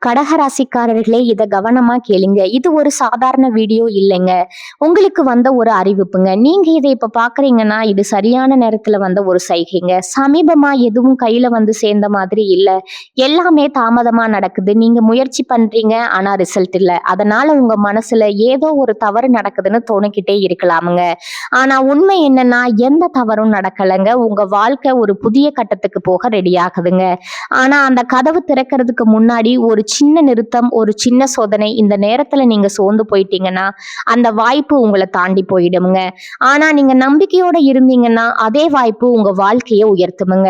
கடகராசிக்காரர்களே, இத கவனமா கேளுங்க. இது ஒரு சாதாரண வீடியோ இல்லைங்க. உங்களுக்கு வந்த ஒரு அறிவிப்புங்க. நீங்க இத இப்ப பாக்குறீங்கன்னா, இது சரியான நேரத்துல வந்த ஒரு சைகைங்க. சமீபமா எதுவும் கையில வந்து சேர்ந்த மாதிரி இல்ல. எல்லாமே தாமதமா நடக்குது. நீங்க முயற்சி பண்றீங்க, ஆனா ரிசல்ட் இல்ல. அதனால உங்க மனசுல ஏதோ ஒரு தவறு நடக்குதுன்னு தோணிக்கிட்டே இருக்கலாமுங்க. ஆனா உண்மை என்னன்னா, எந்த தவறும் நடக்கலங்க. உங்க வாழ்க்கை ஒரு புதிய கட்டத்துக்கு போக ரெடி ஆகுதுங்க. ஆனா அந்த கதவு திறக்கிறதுக்கு முன்னாடி ஒரு சின்ன நிறுத்தம், ஒரு சின்ன சோதனை, இந்த நேரத்துல நீங்க சோர்ந்து போயிட்டீங்கன்னா அந்த வாய்ப்பு உங்களை தாண்டி போயிடுமுங்க. ஆனா நீங்க நம்பிக்கையோட இருந்தீங்கன்னா அதே வாய்ப்பு உங்க வாழ்க்கையை உயர்த்துமுங்க.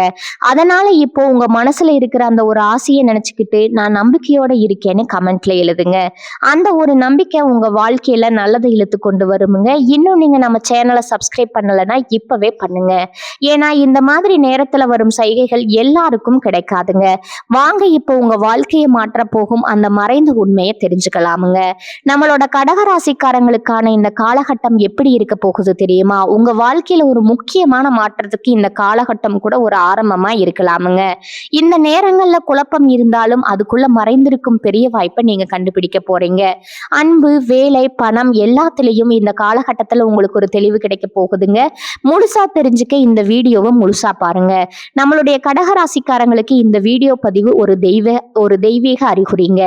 அதனால இப்போ உங்க மனசுல இருக்கிற அந்த ஒரு ஆசையை நினைச்சுக்கிட்டு நான் நம்பிக்கையோட இருக்கேன்னு கமெண்ட்ல எழுதுங்க. அந்த ஒரு நம்பிக்கை உங்க வாழ்க்கையில நல்லதை இழுத்து கொண்டு வருமுங்க. இன்னும் நீங்க நம்ம சேனலை சப்ஸ்கிரைப் பண்ணலைன்னா இப்பவே பண்ணுங்க. ஏன்னா இந்த மாதிரி நேரத்துல வரும் சைகைகள் எல்லாருக்கும் கிடைக்காதுங்க. வாங்க இப்போ உங்க வாழ்க்கையை மாற்ற போகும் அந்த மறைந்த உண்மையை தெரிஞ்சுக்கலாமுங்க. நம்மளோட கடகராசிக்காரங்களுக்கான இந்த காலகட்டம் எப்படி இருக்க போகுது தெரியுமா? உங்க வாழ்க்கையில ஒரு முக்கியமான மாற்றத்துக்கு இந்த காலகட்டம் கூட ஒரு ஆரம்பமா இருக்கலாமுங்க. இந்த நேரங்கள்ல குழப்பம் இருந்தாலும் அதுக்குள்ள மறைந்திருக்கும் பெரிய வாய்ப்பை நீங்க கண்டுபிடிக்க போறீங்க. அன்பு, வேலை, பணம் எல்லாத்துலயும் இந்த காலகட்டத்துல உங்களுக்கு ஒரு தெளிவு கிடைக்க போகுதுங்க. முழுசா தெரிஞ்சுக்க இந்த வீடியோவை முழுசா பாருங்க. நம்மளுடைய கடகராசிக்காரங்களுக்கு இந்த வீடியோ பதிவு ஒரு தெய்வீக அறிகுறிங்க.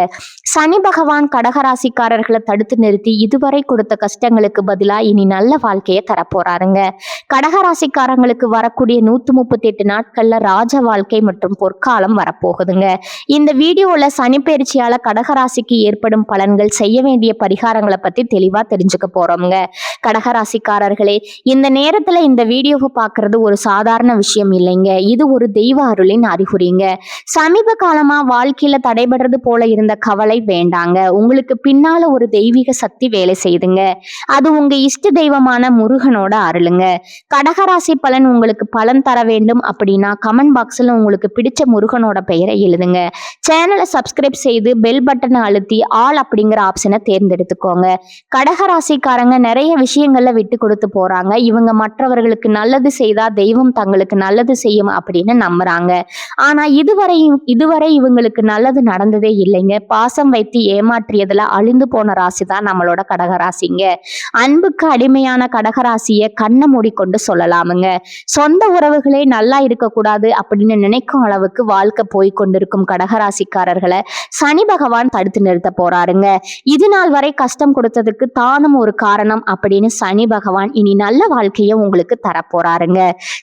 சனி பகவான் கடகராசிக்காரர்களை தடுத்து நிறுத்தி இதுவரை கொடுத்த கஷ்டங்களுக்கு பதிலா இனி நல்ல வாழ்க்கையை தரப்போறாருங்க. கடகராசிக்காரங்களுக்கு வரக்கூடிய 138 நாட்கள்ல ராஜ வாழ்க்கை மற்றும் பொற்காலம் வரப்போகுதுங்க. இந்த வீடியோல சனி பயிற்சியால கடகராசிக்கு ஏற்படும் பலன்கள், செய்ய வேண்டிய பரிகாரங்களை பத்தி தெளிவா தெரிஞ்சுக்க போறோம்ங்க. கடகராசிக்காரர்களே, இந்த நேரத்துல இந்த வீடியோவை பார்க்கறது ஒரு சாதாரண விஷயம் இல்லைங்க. இது ஒரு தெய்வ அருளின் அறிகுறிங்க. சமீப காலமா வாழ்க்கையில தடைபடுறது போல இருந்த கவலை வேண்டாங்க. உங்களுக்கு பின்னால ஒரு தெய்வீக சக்தி வேலை செய்துங்க. அது உங்க இஷ்ட தெய்வமான முருகனோட அருளுங்க. கடகராசி பலன் உங்களுக்கு பலன் தர வேண்டும் அப்படின்னா கமெண்ட் பாக்ஸ்ல உங்களுக்கு பிடிச்ச முருகனோட பெயரை எழுதுங்க. சேனலை சப்ஸ்கிரைப் செய்து பெல் பட்டனை அழுத்தி ஆல் அப்படிங்கிற ஆப்ஷனை தேர்ந்தெடுத்துக்கோங்க. கடகராசிக்காரங்க நிறைய விஷயங்கள்ல விட்டு கொடுத்து போறாங்க. இவங்க மற்றவர்களுக்கு நல்லது செய்தா தெய்வம் தங்களுக்கு நல்லது செய்யும் அப்படின்னு நம்புறாங்க. ஆனா இதுவரை இவங்களுக்கு நல்லது நடந்ததே இல்லைங்க. பாசம் வைத்து ஏமாற்றியதுல அழிந்து போன ராசி தான் நம்மளோட கடகராசிங்க. அன்புக்கு அடிமையான கடகராசிய கண்ணை மூடிக்கொண்டு சொல்லலாமுங்க. சொந்த உறவுகளே நல்லா இருக்கக்கூடாது அப்படின்னு நினைக்கும் அளவுக்கு வாழ்க்கை போய் கொண்டிருக்கும் கடகராசிக்காரர்களை சனி பகவான் தடுத்து நிறுத்த போறாருங்க. இது நாள் வரை கஷ்டம் கொடுத்ததுக்கு தானும் ஒரு காரணம் அப்படின்னு சனி பகவான் இனி நல்ல வாழ்க்கையை உங்களுக்கு தரப்போறாருங்க.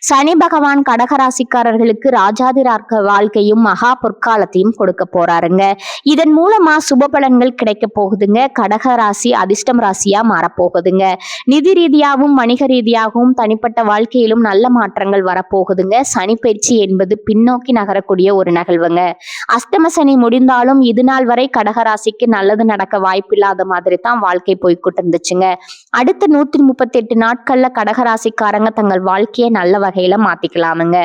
சனி பகவான் கடகராசிக்காரர்களுக்கு ராஜாதிராக்க வாழ்க்கையும் மகா பொற்காலத்தையும் கொடுக்க போறாருங்க. இதன் மூலமா சுப பலன்கள் கிடைக்க போகுதுங்க. கடகராசி அதிர்ஷ்டம் ராசியா மாறப்போகுதுங்க. நிதி ரீதியாகவும் வணிக ரீதியாகவும் தனிப்பட்ட வாழ்க்கையிலும் நல்ல மாற்றங்கள் வரப்போகுதுங்க. சனி பயிற்சி என்பது பின்னோக்கி நகரக்கூடிய ஒரு நிகழ்வுங்க. அஷ்டம சனி முடிந்தாலும் இது நாள் வரை கடகராசிக்கு நல்லது நடக்க வாய்ப்பில்லாத மாதிரி தான் வாழ்க்கை போய்கிட்டு இருந்துச்சுங்க. அடுத்த 138 நாட்கள்ல கடகராசிக்காரங்க தங்கள் வாழ்க்கையை நல்ல வகையில மாத்திக்கலாமுங்க.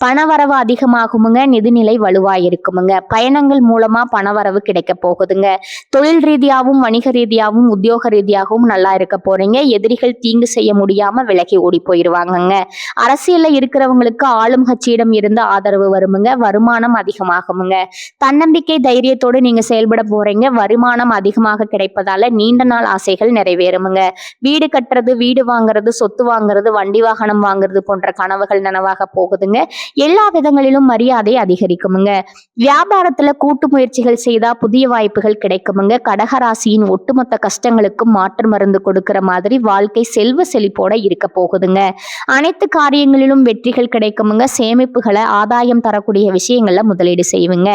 பணவரவு அதிகமாகுமுங்க. நிதிநிலை வலுவாயிருக்குமுங்க. பயணங்கள் மூலமா பணவரவு கிடைக்க போகுதுங்க. தொழில் ரீதியாகவும் வணிக ரீதியாகவும் உத்தியோக ரீதியாகவும் நல்லா இருக்க போறீங்க. எதிரிகள் தீங்கு செய்ய முடியாம விலகி ஓடி போயிருவாங்கங்க. அரசியல்ல இருக்கிறவங்களுக்கு ஆளும் கட்சியிடம் இருந்து ஆதரவு வருமுங்க. வருமானம் அதிகமாகுமுங்க. தன்னம்பிக்கை தைரியத்தோடு நீங்க செயல்பட போறீங்க. வருமானம் அதிகமாக கிடைப்பதால நீண்ட நாள் ஆசைகள் நிறைவேறுமுங்க. வீடு கட்டுறது, வீடு வாங்குறது, சொத்து வாங்குறது, வண்டி வாகனம் வாங்குறது போன்ற கனவுகள் நனவாக போகுதுங்க. எல்லா விதங்களிலும் மரியாதை அதிகரிக்குமுங்க. வியாபாரத்துல கூட்டு முயற்சிகள் செய்தா புதிய வாய்ப்புகள் கிடைக்குமுங்க. கடகராசியின் ஒட்டுமொத்த கஷ்டங்களுக்கும் மாற்று மருந்து கொடுக்கிற மாதிரி வாழ்க்கை செல்வ செழிப்போட இருக்க போகுதுங்க. அனைத்து காரியங்களிலும் வெற்றிகள் கிடைக்குமுங்க. சேமிப்புகளை ஆதாயம் தரக்கூடிய விஷயங்கள்ல முதலீடு செய்வீங்க.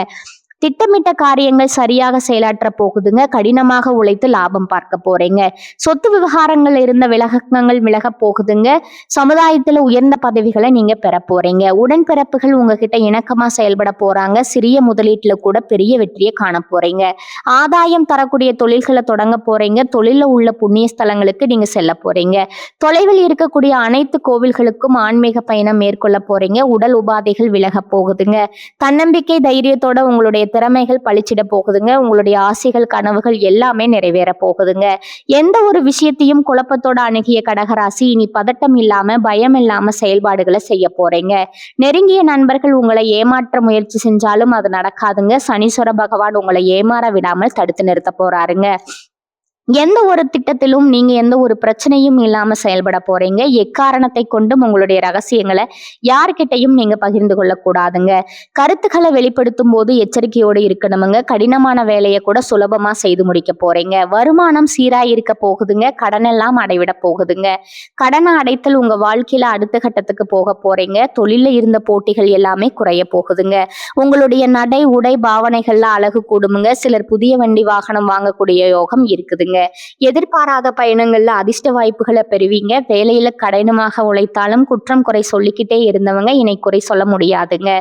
திட்டமிட்ட காரியங்கள் சரியாக செயலாற்ற போகுதுங்க. கடினமாக உழைத்து லாபம் பார்க்க போறீங்க. சொத்து விவகாரங்கள் இருந்த விலகங்கள் விலக போகுதுங்க. சமுதாயத்துல உயர்ந்த பதவிகளை நீங்க பெற போறீங்க. உடன்பிறப்புகள் உங்ககிட்ட இணக்கமா செயல்பட போறாங்க. சிறிய முதலீட்டுல கூட பெரிய வெற்றியை காண போறீங்க. ஆதாயம் தரக்கூடிய தொழில்களை தொடங்க போறீங்க. தொழில உள்ள புண்ணிய ஸ்தலங்களுக்கு நீங்க செல்ல போறீங்க. தொலைவில் இருக்கக்கூடிய அனைத்து கோவில்களுக்கும் ஆன்மீக பயணம் மேற்கொள்ள போறீங்க. உடல் உபாதைகள் விலக போகுதுங்க. தன்னம்பிக்கை தைரியத்தோட உங்களுடைய உங்களுடைய திறமைகள் பளிச்சிட போகுதுங்க. உங்களுடைய ஆசைகள் கனவுகள் எல்லாமே நிறைவேற போகுதுங்க. எந்த ஒரு விஷயத்தையும் குழப்பத்தோட அணுகிய கடகராசி இனி பதட்டம் இல்லாம பயம் இல்லாம செயல்பாடுகளை செய்ய போறீங்க. நெருங்கிய நண்பர்கள் உங்களை ஏமாற்ற முயற்சி செஞ்சாலும் அது நடக்காதுங்க. சனீஸ்வர பகவான் உங்களை ஏமாற விடாமல் தடுத்து நிறுத்த போறாருங்க. எந்த ஒரு திட்டத்திலும் நீங்க எந்த ஒரு பிரச்சனையும் இல்லாம செயல்பட போறீங்க. எக்காரணத்தை கொண்டும் உங்களுடைய ரகசியங்களை யார்கிட்டையும் நீங்க பகிர்ந்து கொள்ள கூடாதுங்க. கருத்துக்களை வெளிப்படுத்தும் போது எச்சரிக்கையோடு இருக்கணுமுங்க. கடினமான வேலையை கூட சுலபமா செய்து முடிக்க போறீங்க. வருமானம் சீராய் இருக்க போகுதுங்க. கடன் எல்லாம் அடைவிட போகுதுங்க. கடனை அடைத்தல் உங்க வாழ்க்கையில அடுத்த கட்டத்துக்கு போக போறீங்க. தொழில இருந்த போட்டிகள் எல்லாமே குறைய போகுதுங்க. உங்களுடைய நடை உடை பாவனைகள்ல அழகு கூடுமுங்க. சிலர் புதிய வண்டி வாகனம் வாங்கக்கூடிய யோகம் இருக்குதுங்க. எதிர்பாராத பயணங்கள்ல அதிர்ஷ்ட வாய்ப்புகளை பெறுவீங்க. வேலையில கடினமாக உழைத்தாலும் குற்றம் குறை சொல்லிக்கிட்டே இருந்தவங்க இனி குறை சொல்ல முடியாதுங்க.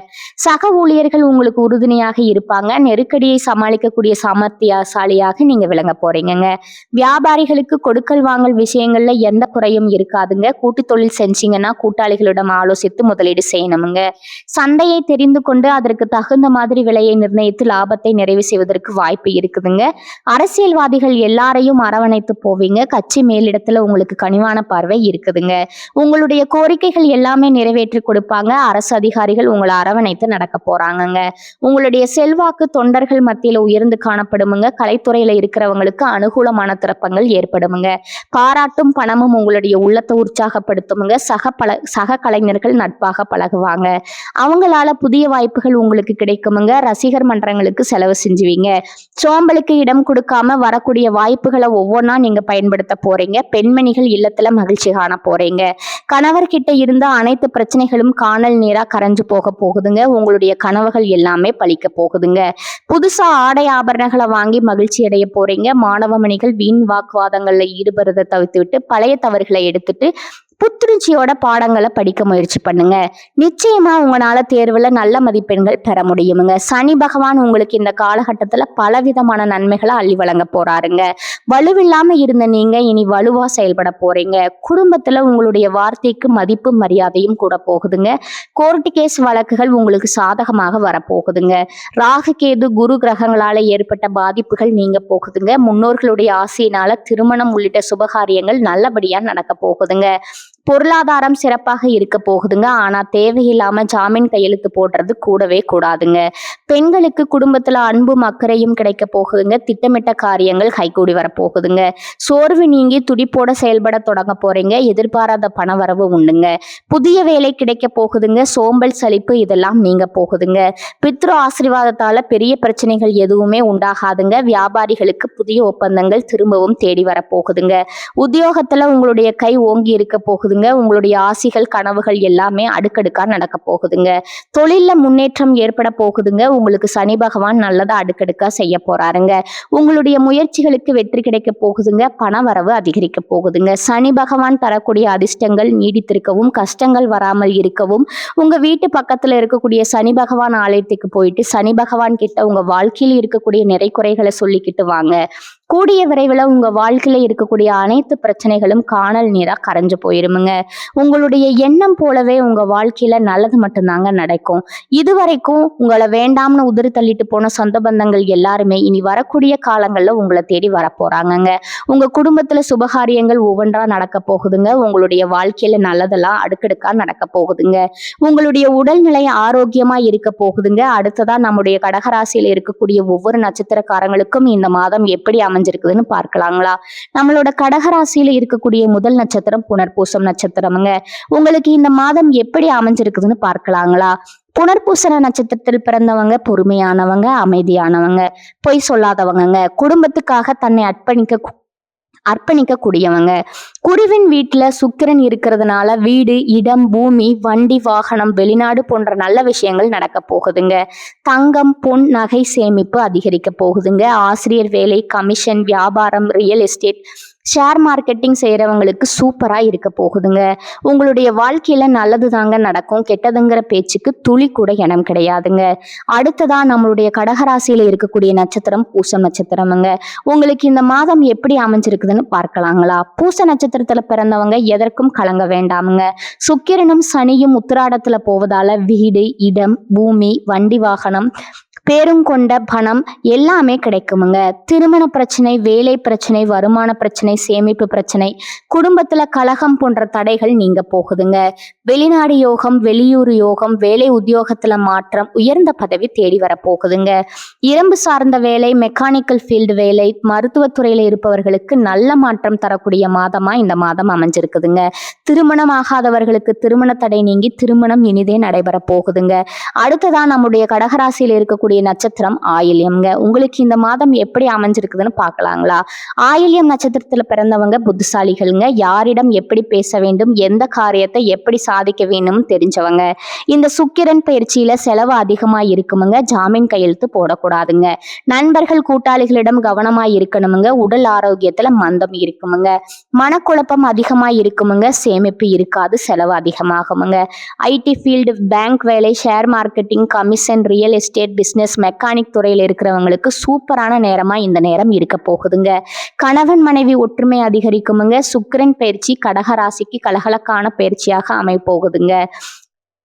சக ஊழியர்கள் உங்களுக்கு உறுதுணையாக இருப்பாங்க. நெருக்கடியை சமாளிக்கக்கூடிய சாமர்த்தியசாலியாக நீங்க விளங்க போறீங்க. வியாபாரிகளுக்கு கொடுக்கல் வாங்கல் விஷயங்கள்ல எந்த குறையும் இருக்காதுங்க. கூட்டு தொழில் செஞ்சீங்கன்னா கூட்டாளிகளிடம் ஆலோசித்து முதலீடு செய்யணுமுங்க. சந்தையை தெரிந்து கொண்டு அதற்கு தகுந்த மாதிரி விலையை நிர்ணயித்து லாபத்தை நிறைவு செய்வதற்கு வாய்ப்பு இருக்குதுங்க. அரசியல்வாதிகள் எல்லாரையும் அரவணைத்து போவீங்க. கட்சி மேலிடத்துல உங்களுக்கு கனிவான பார்வை இருக்குதுங்க. உங்களுடைய கோரிக்கைகள் எல்லாமே நிறைவேற்றி கொடுப்பாங்க. அரசு அதிகாரிகள் உங்களை அரவணைத்து நடக்க போறாங்கங்க. உங்களுடைய செல்வாக்கு தொண்டர்கள் மத்தியில உயர்ந்து காணப்படுமுங்க. கலைத்துறையில இருக்கிறவங்களுக்கு அனுகூலமான திறப்பங்கள் ஏற்படுமுங்க. பாராட்டும் பணமும் உங்களுடைய உள்ளத்தை உற்சாகப்படுத்துமுங்க. சக கலைஞர்கள் நட்பாக பழகுவாங்க. அவங்களால புதிய வாய்ப்புகள் உங்களுக்கு கிடைக்குமுங்க. ரசிகர் மன்றங்களுக்கு செலவு செஞ்சுவீங்க. சோம்பலுக்கு இடம் கொடுக்காம வரக்கூடிய வாய்ப்புகளை ஒவ்வொன்றா நீங்க பயன்படுத்த போறீங்க. பெண்மணிகள் இல்லத்துல மகிழ்ச்சி காண போறீங்க. கணவர்கிட்ட இருந்த அனைத்து பிரச்சனைகளும் காணல் நீரா கரைஞ்சு போக போகுதுங்க. உங்களுடைய கனவுகள் எல்லாமே பலிக்க போகுதுங்க. புதுசா ஆடை ஆபரணங்களை வாங்கி மகிழ்ச்சி அடைய போறீங்க. மாணவ மணிகள் வீண் வாக்குவாதங்கள்ல ஈடுபடுறதை தவிர்த்து விட்டு பழைய தவறுகளை எடுத்துட்டு புத்துணர்ச்சியோட பாடங்களை படிக்க முயற்சி பண்ணுங்க. நிச்சயமா உங்களால தேர்வுல நல்ல மதிப்பெண்கள் பெற முடியுமுங்க. சனி பகவான் உங்களுக்கு இந்த காலகட்டத்துல பலவிதமான நன்மைகளை அள்ளி வழங்க போறாருங்க. வலுவில்லாம இருந்த நீங்க இனி வலுவா செயல்பட போறீங்க. குடும்பத்துல உங்களுடைய வார்த்தைக்கு மதிப்பு மரியாதையும் கூட போகுதுங்க. கோர்ட்டு கேஸ் வழக்குகள் உங்களுக்கு சாதகமாக வரப்போகுதுங்க. ராகு கேது குரு கிரகங்களால ஏற்பட்ட பாதிப்புகள் நீங்க போகுதுங்க. முன்னோர்களுடைய ஆசையினால திருமணம் உள்ளிட்ட சுபகாரியங்கள் நல்லபடியா நடக்க போகுதுங்க. பொருளாதாரம் சிறப்பாக இருக்க போகுதுங்க. ஆனா தேவையில்லாம ஜாமீன் கையெழுத்து போடுறது கூடவே கூடாதுங்க. பெண்களுக்கு குடும்பத்துல அன்பும் அக்கறையும் கிடைக்க போகுதுங்க. திட்டமிட்ட காரியங்கள் கைகூடி வரப்போகுதுங்க. சோர்வு நீங்கி துடிப்போட செயல்பட தொடங்க போறீங்க. எதிர்பாராத பண வரவு உண்டுங்க. புதிய வேலை கிடைக்க போகுதுங்க. சோம்பல் சலிப்பு இதெல்லாம் நீங்க போகுதுங்க. பித்ரு ஆசீர்வாதத்தால பெரிய பிரச்சனைகள் எதுவுமே உண்டாகாதுங்க. வியாபாரிகளுக்கு புதிய ஒப்பந்தங்கள் திரும்பவும் தேடி வரப்போகுதுங்க. உத்தியோகத்துல உங்களுடைய கை ஓங்கி இருக்க போகுது. உங்களுடைய ஆசைகள் கனவுகள் எல்லாமே அடுக்கடுக்கா நடக்க போகுதுங்க. தொழில்ல முன்னேற்றம் ஏற்பட போகுதுங்க. உங்களுக்கு சனி பகவான் நல்லதா அடுக்கடுக்கா செய்ய போறாருங்க. உங்களுடைய முயற்சிகளுக்கு வெற்றி கிடைக்க போகுதுங்க. பண வரவு அதிகரிக்க போகுதுங்க. சனி பகவான் தரக்கூடிய அதிர்ஷ்டங்கள் நீடித்திருக்கவும் கஷ்டங்கள் வராமல் இருக்கவும் உங்க வீட்டு பக்கத்துல இருக்கக்கூடிய சனி பகவான் ஆலயத்துக்கு போயிட்டு சனி பகவான் கிட்ட உங்க வாழ்க்கையில் இருக்கக்கூடிய நிறை குறைகளை சொல்லிக்கிட்டு வாங்க. கூடிய விரைவில் உங்க வாழ்க்கையில இருக்கக்கூடிய அனைத்து பிரச்சனைகளும் காணல் நீரா கரைஞ்சு போயிருமுங்க. உங்களுடைய எண்ணம் போலவே உங்க வாழ்க்கையில நல்லது மட்டும்தாங்க நடக்கும். இதுவரைக்கும் உங்களை வேண்டாம்னு உதிரி தள்ளிட்டு போன சொந்த பந்தங்கள் எல்லாருமே இனி வரக்கூடிய காலங்கள்ல உங்களை தேடி வரப்போறாங்கங்க. உங்க குடும்பத்துல சுபகாரியங்கள் ஒவ்வொன்றா நடக்க போகுதுங்க. உங்களுடைய வாழ்க்கையில நல்லதெல்லாம் அடுக்கடுக்கா நடக்க போகுதுங்க. உங்களுடைய உடல்நிலை ஆரோக்கியமா இருக்க போகுதுங்க. அடுத்ததா நம்முடைய கடகராசியில இருக்கக்கூடிய ஒவ்வொரு நட்சத்திரக்காரங்களுக்கும் இந்த மாதம் எப்படி அமைஞ்சிருக்குதுன்னு பார்க்கலாங்களா? நம்மளோட கடகராசியில இருக்கக்கூடிய முதல் நட்சத்திரம் புனர்பூசம் நட்சத்திரமுங்க. உங்களுக்கு இந்த மாதம் எப்படி அமைஞ்சிருக்குதுன்னு பார்க்கலாங்களா? புனர்பூசண நட்சத்திரத்தில் பிறந்தவங்க பொறுமையானவங்க, அமைதியானவங்க, பொய் சொல்லாதவங்க, குடும்பத்துக்காக தன்னை அர்ப்பணிக்க கூடியவங்க. குருவின் வீட்டுல சுக்கிரன் இருக்கிறதுனால வீடு, இடம், பூமி, வண்டி, வாகனம், வெளிநாடு போன்ற நல்ல விஷயங்கள் நடக்க போகுதுங்க. தங்கம், பொன், நகை சேமிப்பு அதிகரிக்க போகுதுங்க. ஆசிரியர் வேலை, கமிஷன், வியாபாரம், ரியல் எஸ்டேட், ஷேர் மார்க்கெட்டிங் செய்யறவங்களுக்கு சூப்பரா இருக்க போகுதுங்க. உங்களுடைய வாழ்க்கையில நல்லது தாங்க நடக்கும். கெட்டதுங்கிற பேச்சுக்கு துளி கூட இடம் கிடையாதுங்க. அடுத்ததா நம்மளுடைய கடகராசியில இருக்கக்கூடிய நட்சத்திரம் பூசம் நட்சத்திரமுங்க. உங்களுக்கு இந்த மாதம் எப்படி அமைஞ்சிருக்குதுன்னு பார்க்கலாங்களா? பூச நட்சத்திரத்துல பிறந்தவங்க எதற்கும் கலங்க வேண்டாமுங்க. சுக்கிரனும் சனியும் உத்திராடத்துல போவதால வீடு, இடம், பூமி, வண்டி, வாகனம், பேரும் கொண்ட பணம் எல்லாமே கிடைக்குமுங்க. திருமண பிரச்சனை, வேலை பிரச்சனை, வருமான பிரச்சனை, சேமிப்பு பிரச்சனை, குடும்பத்துல கலகம் போன்ற தடைகள் நீங்க போகுதுங்க. வெளிநாடு யோகம், வெளியூர் யோகம், வேலை உத்தியோகத்துல மாற்றம், உயர்ந்த பதவி தேடி வர போகுதுங்க. இரும்பு சார்ந்த வேலை, மெக்கானிக்கல் ஃபீல்டு வேலை, மருத்துவத்துறையில இருப்பவர்களுக்கு நல்ல மாற்றம் தரக்கூடிய மாதமா இந்த மாதம் அமைஞ்சிருக்குதுங்க. திருமணம் ஆகாதவர்களுக்கு திருமண தடை நீங்கி திருமணம் இனிதே நடைபெற போகுதுங்க. அடுத்ததான் நம்முடைய கடகராசியில் இருக்கக்கூடிய நட்சத்திரம் ஆயில்யம்ங்க. உங்களுக்கு இந்த மாதம் எப்படி அமைஞ்சிருக்குதுன்னு பார்க்கலாங்களா? ஆயில்யம் நட்சத்திரத்துல பிறந்தவங்க புத்திசாலிகள்ங்க. யாரிடம் எப்படி பேச வேண்டும், எந்த காரியத்தை எப்படி சாதிக்க வேண்டும் தெரிஞ்சவங்க. இந்த சுக்கிரன் பயிற்சியில செலவு அதிகமா இருக்குமுங்க. ஜாமீன் கையெழுத்து போடக்கூடாதுங்க. நண்பர்கள் கூட்டாளிகளிடம் கவனமா இருக்கணுமுங்க. உடல் ஆரோக்கியத்துல மந்தம் இருக்குமுங்க. மனக்குழப்பம் அதிகமா இருக்குமுங்க. சேமிப்பு இருக்காது, செலவு அதிகமாகுமுங்க. ஐடி ஃபீல்டு, பேங்க் வேலை, share marketing, commission, real estate business, mechanic துறையில் இருக்கிறவங்களுக்கு சூப்பரான நேரமா இந்த நேரம் இருக்க போகுதுங்க. கணவன் மனைவி ஒற்றுமை அதிகரிக்குமுங்க. சுக்கிரன் பயிற்சி கடகராசிக்கு கலகலக்கான பயிற்சியாக அமைப்போகுதுங்க.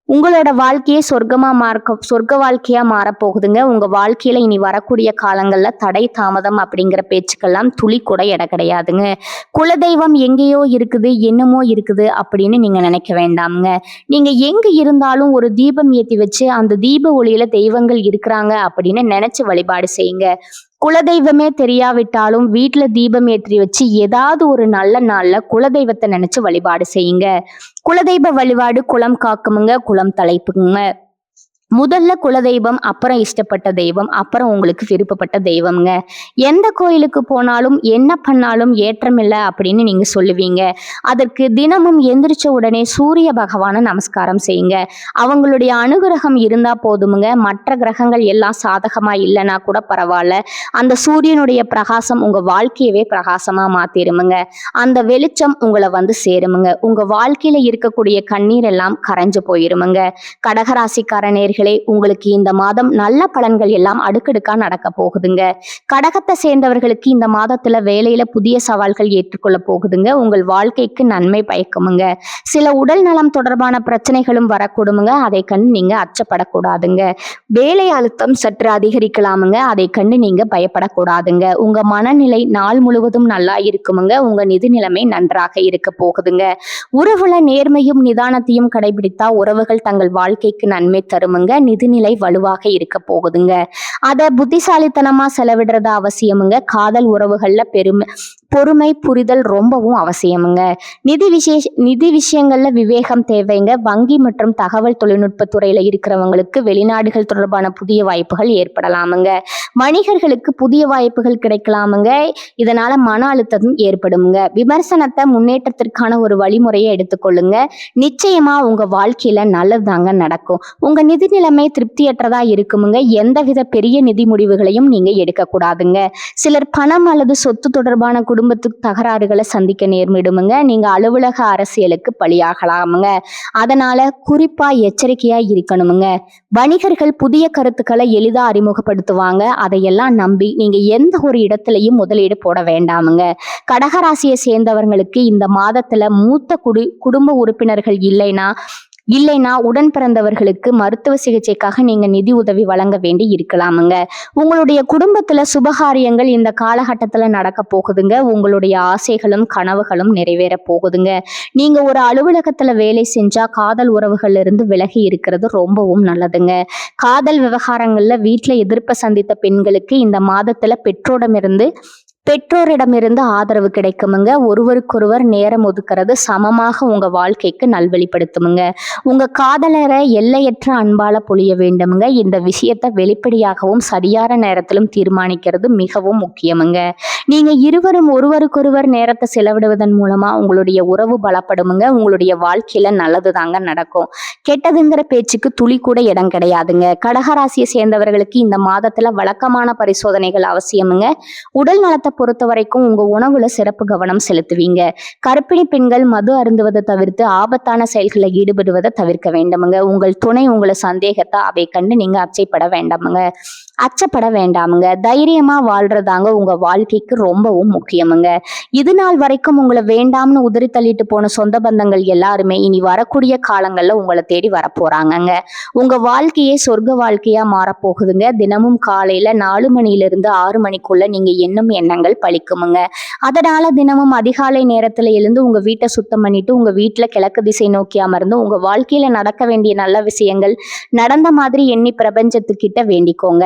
உங்களோட வாழ்க்கையே சொர்க்க வாழ்க்கையா மாறப்போகுதுங்க. உங்க வாழ்க்கையில இனி வரக்கூடிய காலங்கள்ல தடை தாமதம் அப்படிங்கிற பேச்சுக்கெல்லாம் துளி கூட இட கிடையாதுங்க. குலதெய்வம் எங்கேயோ இருக்குது, என்னமோ இருக்குது அப்படின்னு நீங்க நினைக்க வேண்டாம்ங்க. நீங்க எங்க இருந்தாலும் ஒரு தீபம் ஏத்தி வச்சு அந்த தீப ஒளியில தெய்வங்கள் இருக்கிறாங்க அப்படின்னு நினைச்சு வழிபாடு செய்யுங்க. குலதெய்வமே தெரியாவிட்டாலும் வீட்டுல தீபம் ஏற்றி வச்சு ஏதாவது ஒரு நல்ல நாள்ல குலதெய்வத்தை நினைச்சு வழிபாடு செய்யுங்க. குலதெய்வ வழிபாடு குலம் காக்குமுங்க, குலம் தலைப்புங்க. முதல்ல குலதெய்வம், அப்புறம் இஷ்டப்பட்ட தெய்வம், அப்புறம் உங்களுக்கு விருப்பப்பட்ட தெய்வம்ங்க. எந்த கோயிலுக்கு போனாலும் என்ன பண்ணாலும் ஏற்றம் இல்லை அப்படின்னு நீங்க சொல்லுவீங்க. அதற்கு தினமும் எந்திரிச்ச உடனே சூரிய பகவானை நமஸ்காரம் செய்யுங்க. அவங்களுடைய அனுகிரகம் இருந்தா போதுமுங்க. மற்ற கிரகங்கள் எல்லாம் சாதகமா இல்லைன்னா கூட பரவாயில்ல, அந்த சூரியனுடைய பிரகாசம் உங்க வாழ்க்கையவே பிரகாசமா மாத்திருமுங்க. அந்த வெளிச்சம் உங்களை வந்து சேருமுங்க. உங்க வாழ்க்கையில இருக்கக்கூடிய கண்ணீர் எல்லாம் கரைஞ்சு போயிருமுங்க. கடகராசிக்காரனே, உங்களுக்கு இந்த மாதம் நல்ல பலன்கள் எல்லாம் அடுக்கடுக்கா நடக்க போகுதுங்க. கடகத்தை சேர்ந்தவர்களுக்கு இந்த மாதத்துல வேலையில புதிய சவால்கள் ஏற்றுக்கொள்ள போகுதுங்க. உங்கள் வாழ்க்கைக்கு நன்மை பயக்குமுங்க. சில உடல் நலம் தொடர்பான பிரச்சனைகளும் வரக்கூடுமுங்க. அதை கண்டு நீங்க அச்சப்படக்கூடாதுங்க. வேலை அழுத்தம் சற்று அதிகரிக்கலாமுங்க. அதை கண்டு நீங்க பயப்படக்கூடாதுங்க. உங்க மனநிலை நாள் முழுவதும் நல்லா இருக்குமுங்க. உங்க நிதி நிலைமை நன்றாக இருக்க போகுதுங்க. உறவுல நேர்மையும் நிதானத்தையும் கடைபிடித்தா உறவுகள் தங்கள் வாழ்க்கைக்கு நன்மை தருமுங்க. நிதிநிலை வலுவாக இருக்க போகுதுங்க. அத புத்திசாலித்தனமா செலவிடுறது அவசியமுங்க. காதல் உறவுகள்ல பொறுமை புரிதல் ரொம்பவும் அவசியமுங்க. நிதி விஷயங்கள்ல விவேகம் தேவைங்க. வங்கி மற்றும் தகவல் தொழில்நுட்ப துறையில இருக்கிறவங்களுக்கு வெளிநாடுகள் தொடர்பான புதிய வாய்ப்புகள் ஏற்படலாமுங்க. வணிகர்களுக்கு புதிய வாய்ப்புகள் கிடைக்கலாமுங்க. இதனால மன அழுத்தம் ஏற்படுமுங்க. விமர்சனத்தை முன்னேற்றத்திற்கான ஒரு வழிமுறையை எடுத்துக்கொள்ளுங்க. நிச்சயமா உங்க வாழ்க்கையில நல்லதுதாங்க நடக்கும். உங்க நிதி நிலைமை திருப்தியற்றதா இருக்குமுங்க. எந்தவித பெரிய நிதி முடிவுகளையும் நீங்க எடுக்கக்கூடாதுங்க. சிலர் பணம் அல்லது சொத்து தொடர்பான குடும்பத்துக்கு தகராறுகளை சந்திக்க நேர்மிடுமுங்க. நீங்க அலுவலக அரசியலுக்கு பலியாகலாமுங்க. அதனால குறிப்பா எச்சரிக்கையா இருக்கணுமுங்க. வணிகர்கள் புதிய கருத்துக்களை எளிதா அறிமுகப்படுத்துவாங்க. அதையெல்லாம் நம்பி நீங்க எந்த ஒரு இடத்துலையும் முதலீடு போட வேண்டாமுங்க. கடகராசியை சேர்ந்தவர்களுக்கு இந்த மாதத்துல மூத்த குடும்ப உறுப்பினர்கள் இல்லைனா உடன் பிறந்தவர்களுக்கு மருத்துவ சிகிச்சைக்காக நீங்க நிதி உதவி வழங்க வேண்டி இருக்கலாமுங்க. உங்களுடைய குடும்பத்துல சுபகாரியங்கள் இந்த காலகட்டத்துல நடக்க போகுதுங்க. உங்களுடைய ஆசைகளும் கனவுகளும் நிறைவேற போகுதுங்க. நீங்க ஒரு அலுவலகத்துல வேலை செஞ்சா காதல் உறவுகள்ல இருந்து விலகி இருக்கிறது ரொம்பவும் நல்லதுங்க. காதல் விவகாரங்கள்ல வீட்டுல எதிர்ப்பை சந்தித்த பெண்களுக்கு இந்த மாதத்துல பெற்றோரிடமிருந்து ஆதரவு கிடைக்குமுங்க. ஒருவருக்கொருவர் நேரம் ஒதுக்கிறது சமமாக உங்க வாழ்க்கைக்கு நல்வழிப்படுத்துமுங்க. உங்க காதலரை எல்லையற்ற அன்பால பொழிய வேண்டுமுங்க. இந்த விஷயத்தை வெளிப்படையாகவும் சரியான நேரத்திலும் தீர்மானிக்கிறது மிகவும் முக்கியமுங்க. நீங்க இருவரும் ஒருவருக்கொருவர் நேரத்தை செலவிடுவதன் மூலமா உங்களுடைய உறவு பலப்படுமுங்க. உங்களுடைய வாழ்க்கையில நல்லது தாங்க நடக்கும். கெட்டதுங்கிற பேச்சுக்கு துளி கூட இடம் கிடையாதுங்க. கடகராசியை சேர்ந்தவர்களுக்கு இந்த மாதத்துல வழக்கமான பரிசோதனைகள் அவசியமுங்க. உடல் நலத்தை பொறுத்த வரைக்கும் உங்க உணவுல சிறப்பு கவனம் செலுத்துவீங்க. கர்ப்பிணி பெண்கள் மது அருந்துவதை தவிர்த்து ஆபத்தான செயல்களில் ஈடுபடுவதை தவிர்க்க வேண்டாமுங்க. உங்கள் துணை உங்களை சந்தேகத்தை அவை கண்டு நீங்க அச்சப்பட வேண்டாமுங்க. தைரியமா வாழ்றதாங்க உங்க வாழ்க்கைக்கு ரொம்பவும் முக்கியமுங்க. இது நாள் வரைக்கும் உங்களை வேண்டாம்னு உதறி தள்ளிட்டு போன சொந்த பந்தங்கள் எல்லாருமே இனி வரக்கூடிய காலங்கள்ல உங்களை தேடி வரப்போறாங்கங்க. உங்க வாழ்க்கையே சொர்க்க வாழ்க்கையா மாறப்போகுதுங்க. தினமும் காலையில 4 மணியிலிருந்து 6 மணிக்குள்ள நீங்க எண்ணும் எண்ணங்கள் பலிக்குமுங்க. அதனால தினமும் அதிகாலை நேரத்துல எழுந்து உங்க வீட்டை சுத்தம் பண்ணிட்டு உங்க வீட்டுல கிழக்கு திசை நோக்கி அமர்ந்து உங்க வாழ்க்கையில நடக்க வேண்டிய நல்ல விஷயங்கள் நடந்த மாதிரி எண்ணி பிரபஞ்சத்துக்கிட்ட வேண்டிக்கோங்க.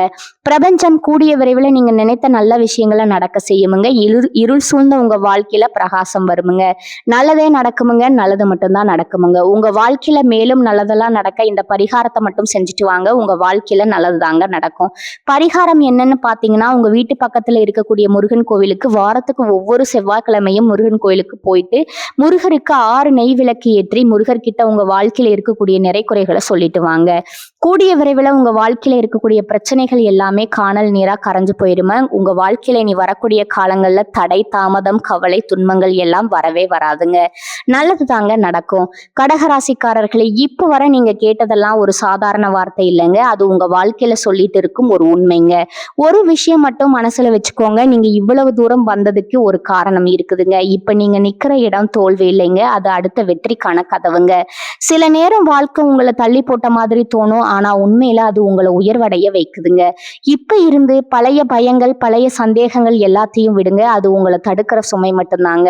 பிரபஞ்சம் கூடிய விரைவில் நீங்க நினைத்த நல்ல விஷயங்களை நடக்க செய்யுமுங்க. இருள் சூழ்ந்த உங்க வாழ்க்கையில பிரகாசம் வருமுங்க. நல்லதே நடக்குமுங்க. நல்லது மட்டும்தான் நடக்குமுங்க. உங்க வாழ்க்கையில மேலும் நல்லதெல்லாம் நடக்க இந்த பரிகாரத்தை மட்டும் செஞ்சுட்டு வாங்க. உங்க வாழ்க்கையில நல்லது தாங்க நடக்கும். பரிகாரம் என்னன்னு பாத்தீங்கன்னா, உங்க வீட்டு பக்கத்துல இருக்கக்கூடிய முருகன் கோவிலுக்கு வாரத்துக்கு ஒவ்வொரு செவ்வாய்க்கிழமையும் முருகன் கோயிலுக்கு போயிட்டு முருகருக்கு 6 நெய் விளக்கு ஏற்றி முருகர் கிட்ட உங்க வாழ்க்கையில இருக்கக்கூடிய நிறைக்குறைகளை சொல்லிட்டு வாங்க. கூடிய விரைவில் உங்க வாழ்க்கையில இருக்கக்கூடிய பிரச்சனைகள் எல்லாமே காணல் நீரா கரைஞ்சு போயிருமா. உங்க வாழ்க்கையில இனி வரக்கூடிய காலங்கள்ல தடை, தாமதம், கவலை, துன்பங்கள் எல்லாம் வரவே வராதுங்க. நல்லது தாங்க நடக்கும். கடகராசிக்காரர்களை இப்போ வர நீங்க கேட்டதெல்லாம் ஒரு சாதாரண வார்த்தை இல்லைங்க. அது உங்க வாழ்க்கையில சொல்லிட்டு இருக்கும் ஒரு உண்மைங்க. ஒரு விஷயம் மட்டும் மனசுல வச்சுக்கோங்க. நீங்க இவ்வளவு தூரம் வந்ததுக்கு ஒரு காரணம் இருக்குதுங்க. இப்ப நீங்க நிக்கிற இடம் தோல்வி இல்லைங்க. அது அடுத்த வெற்றிக்கான கதவுங்க. சில நேரம் வாழ்க்கை உங்களை தள்ளி போட்ட மாதிரி தோணும். ஆனா உண்மையில அது உங்களை உயர்வடைய வைக்குதுங்க. இப்ப இருந்து பழைய பயங்கள், பழைய சந்தேகங்கள் எல்லாத்தையும் விடுங்க. அது உங்களை தடுக்கிற சுமை மட்டும்தாங்க.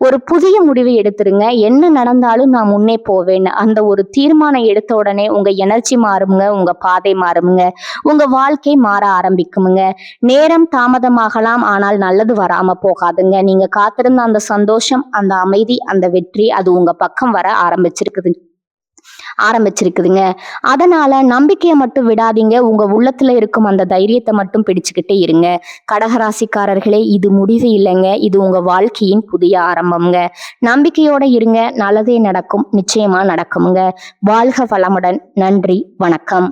ஒரு புதிய முடிவை எடுத்துருங்க. என்ன நடந்தாலும் நான் முன்னே போவேன். அந்த ஒரு தீர்மானம் எடுத்த உடனே உங்க எனர்ஜி மாறுமுங்க. உங்க பாதை மாறுமுங்க. உங்க வாழ்க்கை மாற ஆரம்பிக்குமுங்க. நேரம் தாமதமாகலாம், ஆனால் நல்லது வராம போகாதுங்க. நீங்க காத்திருந்த அந்த சந்தோஷம், அந்த அமைதி, அந்த வெற்றி அது உங்க பக்கம் வர ஆரம்பிச்சிருக்குதுங்க. அதனால நம்பிக்கையை மட்டும் விடாதீங்க. உங்க உள்ளத்துல இருக்கும் அந்த தைரியத்தை மட்டும் பிடிச்சுக்கிட்டே இருங்க. கடகராசிக்காரர்களே, இது முடிவு இல்லைங்க. இது உங்க வாழ்க்கையின் புதிய ஆரம்பம்ங்க. நம்பிக்கையோட இருங்க. நல்லதே நடக்கும். நிச்சயமா நடக்குமுங்க. வாழ்க வளமுடன். நன்றி, வணக்கம்.